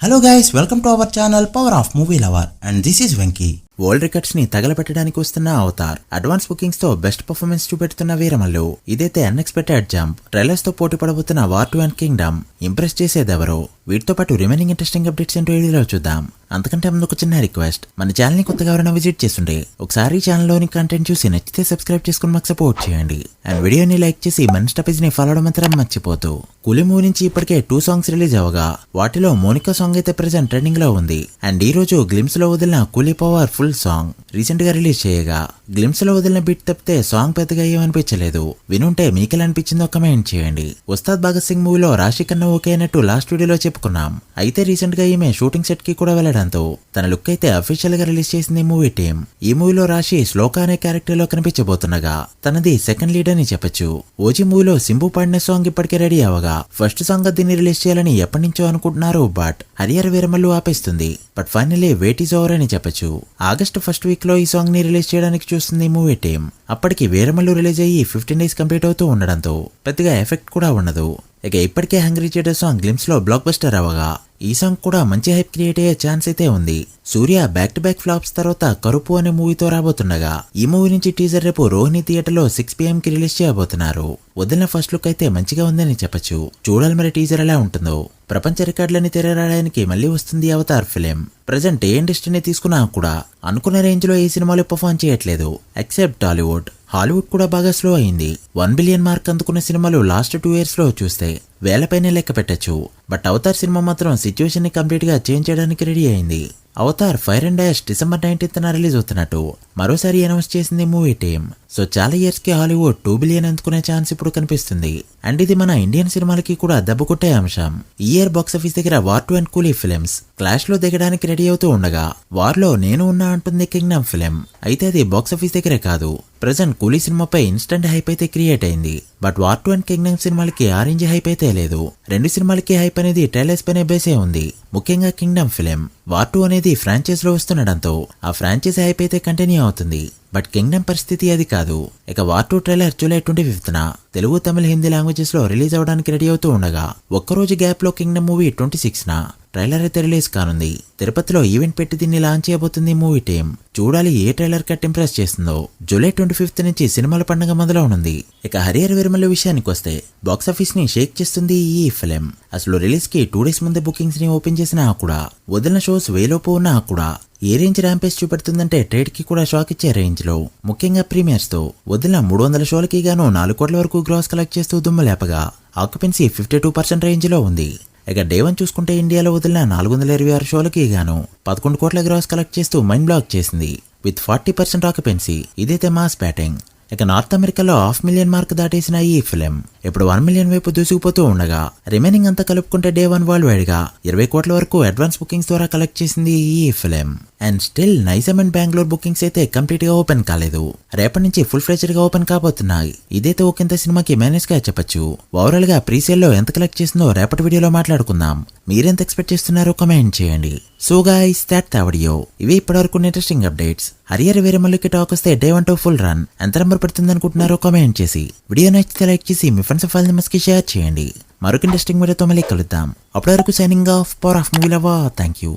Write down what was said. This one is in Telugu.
Hello guys, welcome to our channel power of movie lover and this is Venky. World records ని తగలబెట్టడానికి వస్తున్న అవతార్ అడ్వాన్స్ బుకింగ్స్ తో బెస్ట్ పర్ఫార్మెన్స్ చూపెడుతున్న వీరమల్లు. ఇదైతే అన్ఎక్స్పెక్టెడ్ జంప్. ట్రైలర్స్ తో పోటీ పడబోతున్న వార్ 2 అండ్ కింగ్డమ్ ఇంప్రెస్ చేసేదెవరో. వీటితో పాటు రిమైనింగ్ ఇంట్రెస్టింగ్ అప్డేట్స్ ఏంటో వీడియోలో చూద్దాం. అంతకంటే ముందు ఒక చిన్న రిక్వెస్ట్, మన ఛానల్ ని కొత్తగా ఎవరైనా విజిట్ చేస్తుండే ఒకసారి ఛానల్లోని కంటెంట్ చూసి నచ్చితే సబ్స్క్రైబ్ చేసుకుని మాకు సపోర్ట్ చేయండి. అండ్ వీడియోని లైక్ చేసి మన స్టాపేజ్ ని ఫాలో అవడం మాత్రం మర్చిపోతూ. కూలీ మూవీ నుంచి ఇప్పటికే 2 సాంగ్స్ రిలీజ్ అవగా వాటిలో మోనికా సాంగ్ అయితే ప్రెజెంట్ ట్రెండింగ్ లో ఉంది. అండ్ ఈ రోజు గ్లిమ్స్ లో వదిలిన కూలీ పవర్ ఫుల్ సాంగ్ రీసెంట్ గా రిలీజ్ చేయగా గ్లిమ్స్ లో వదిలిన బీట్ తప్పితే సాంగ్ పెద్దగా ఏమనిపించలేదు. వినుంటే మీకెలా అనిపించిందో కమెంట్ చేయండి. ఉస్తాద్ భగత్ సింగ్ మూవీలో రాశి కన్నా ఓకే అయినట్టు లాస్ట్ వీడియోలో చెప్పుకున్నాం. అయితే రీసెంట్ గా ఈమె షూటింగ్ సెట్ కి కూడా వెళ్లడంతో తన లుక్ అయితే అఫీషియల్ గా రిలీజ్ చేసింది మూవీ టీమ్. ఈ మూవీలో రాశి శ్లోక అనే క్యారెక్టర్ లో కనిపించబోతుండగా తనది సెకండ్ లీడ్ అని చెప్పొచ్చు. ఓజీ మూవీలో సింబు పాడిన సాంగ్ ఇప్పటికే రెడీ అవగా ఫస్ట్ సాంగ్ దీన్ని రిలీజ్ చేయాలని ఎప్పటి నుంచో అనుకుంటున్నారు. బట్ హరిహర వీరమల్లు ఆపేస్తుంది. But finally wait is over అని చెప్పొచ్చు. ఆగస్ట్ ఫస్ట్ వీక్ లో ఈ సాంగ్ ని రిలీజ్ చేయడానికి చూస్తుంది మూవీ టీమ్. అప్పటికి వీరమల్లు రిలీజ్ అయ్యి 15 days కంప్లీట్ అవుతూ ఉండడంతో పెద్దగా ఎఫెక్ట్ కూడా ఉండదు. ఇక ఇప్పటికే హంగ్రీ చెడర్ సాంగ్ గ్లిమ్స్ లో బ్లాక్ బస్టర్ అవగా ఈ సాంగ్ కూడా మంచి హైప్ క్రియేట్ అయ్యే ఛాన్స్ అయితే ఉంది. సూర్య బ్యాక్ టు బ్యాక్ ఫ్లాప్స్ తర్వాత కరుపు అనే మూవీతో రాబోతుండగా ఈ మూవీ నుంచి టీజర్ రేపు రోహిణి థియేటర్ లో 6 PM కి రిలీజ్ చేయబోతున్నారు. వదిలిన ఫస్ట్ లుక్ అయితే మంచిగా ఉందని చెప్పొచ్చు. చూడాలి మరి టీజర్ ఎలా ఉంటుందో. ప్రపంచ రికార్డులని తెరరాయడానికి మళ్లీ వస్తుంది అవతార్ ఫిలిం. ప్రజెంట్ ఏ ఇండస్ట్రీని తీసుకున్నా కూడా అనుకున్న రేంజ్ లో ఈ సినిమాలు పర్ఫార్మ్ చేయట్లేదు ఎక్సెప్ట్ టాలీవుడ్. హాలీవుడ్ కూడా బాగా స్లో అయింది. 1 billion మార్క్ అందుకున్న సినిమాలు లాస్ట్ 2 years లో చూస్తే వేలపైనే లెక్క పెట్టచ్చు. బట్ అవతార్ సినిమా మాత్రం సిచ్యువేషన్ ని కంప్లీట్ గా చేంజ్ చేయడానికి రెడీ అయింది. Avatar fire and dash December 19th release అవుతున్నట్టు మరోసారి అనౌన్స్ చేసింది మూవీ టీమ్. సో చాలా ఇయర్స్ కి హాలీవుడ్ 2 billion అందుకునే ఛాన్స్ ఇప్పుడు కనిపిస్తుంది. అండ్ ఇది మన ఇండియన్ సినిమాలకి కూడా దెబ్బ కొట్టే అంశం. ఈ ఇయర్ బాక్సాఫీస్ దగ్గర వార్ 2 అండ్ కూలీ ఫిలిమ్స్ క్లాష్ లో దిగడానికి రెడీ అవుతూ ఉండగా వార్ లో నేను ఉన్నా అంటుంది కింగ్డమ్ ఫిలిం. అయితే అది బాక్సాఫీస్ దగ్గరే కాదు, ప్రెజెంట్ కూలీ సినిమాపై ఇన్స్టెంట్ హైప్ అయితే క్రియేట్ అయింది. బట్ వార్ 2 అండ్ కింగ్డమ్ సినిమాలకి ఆరెంజ్ హైప్ అయితే లేదు. రెండు సినిమాలకి హైప్ అనేది ట్రైలర్స్ పైనే బేసే ఉంది. ముఖ్యంగా కింగ్డమ్ ఫిలిం. వార్ 2 అనేది ఫ్రాంచైజ్ లో వస్తుండడంతో ఆ ఫ్రాంచైజ్ హైప్ అయితే కంటిన్యూ అవుతుంది. బట్ కింగ్డమ్ పరిస్థితి అది కాదు. ఇక War 2 trailer July 25th Telugu, Tamil, Hindi languages లో రిలీజ్ అవడానికి రెడీ అవుతూ ఉండగా ఒక్కరోజు గ్యాప్ లో కింగ్డమ్ మూవీ 26th ట్రైలర్ అయితే రిలీజ్ కానుంది. తిరుపతిలో ఈవెంట్ పెట్టి దీన్ని లాంచ్ చేయబోతుంది మూవీ టీమ్. చూడాలి ఏ ట్రైలర్ కట్ ఇంప్రెస్ చేస్తుందో. July 25th నుంచి సినిమాల పండుగ మొదలవునుంది. ఇక హరిహర వీరమల్లు విషయానికి వస్తే బాక్సాఫీస్ ని షేక్ చేస్తుంది ఈ ఫిలిం. అసలు రిలీజ్ కి 2 days ముందే బుకింగ్స్ ని ఓపెన్ చేసినా కూడా వదిలిన షోస్ వేలోపు ఉన్నా కూడా ఏ రేంజ్ ర్యాంపేజ్ చూపెడుతుందంటే ట్రేడ్ కి కూడా షాక్ ఇచ్చే రేంజ్ లో. ముఖ్యంగా ప్రీమియర్స్ తో వదిలిన 300 షోలకి గాను 4 కోట్ల వరకు గ్రాస్ కలెక్ట్ చేస్తూ దుమ్ము లేపగా ఆక్యుపెన్సీ 52% రేంజ్ లో ఉంది. ఇక డే 1 చూసుకుంటే ఇండియాలో వదిలిన 426 షోలకి గాను 11 కోట్ల గ్రాస్ కలెక్ట్ చేస్తూ మైండ్ బ్లాక్ చేసింది విత్ 40% ఆక్యుపెన్సీ. ఇదైతే మాస్ బ్యాటింగ్. ఇక నార్త్ అమెరికాలో 500,000 మార్క్ దాటేసిన ఈ ఫిలిం ఇప్పుడు 1 million వైపు దూసుకుపోతూ ఉండగా రిమైనింగ్ అంతా కలుపుకుంటే డే 1 వరల్డ్ వైడ్ గా 20 కోట్ల వరకు అడ్వాన్స్ బుకింగ్స్ ద్వారా కలెక్ట్ చేసింది ఈ film. And still Nizam and Bengaluru bookings అయితే కంప్లీట్ గా ఓపెన్ కాలేదు. రేపటి నుంచి ఫుల్ ఫ్లెడ్జ్డ్ గా ఓపెన్ కాబోతున్నాయి. ఇదైతే ఒకంత సినిమాకి మేనేజ్ గా చెప్పొచ్చు. ఓవరాల్ గా ప్రీసేల్ లో ఎంత కలెక్ట్ చేసిందో రేపటి వీడియోలో మాట్లాడుకుందాం. మీరెంత ఎక్స్పెక్ట్ చేస్తున్నారో కమెంట్ చేయండి. So guys, that the video. ఇవి ఇప్పటివరకు ఇంట్రెస్టింగ్ అప్డేట్స్. హరిహర వీరమల్లుకి టాక్ వస్తే డే 1 ఫుల్ రన్ ఎంత నెంబర్ పడుతుంది అనుకుంటున్నారో కమెంట్ చేసి వీడియో నచ్చితే లైక్ చేసి మీ ఫ్రెండ్స్ ఫైల్ నెంబర్స్ కి షేర్ చేయండి. మరొక ఇంట్రెస్టింగ్ వీడియోతో మళ్ళీ కలుద్దాం. అప్పటి వరకు signing off, power of movie lover. Thank you.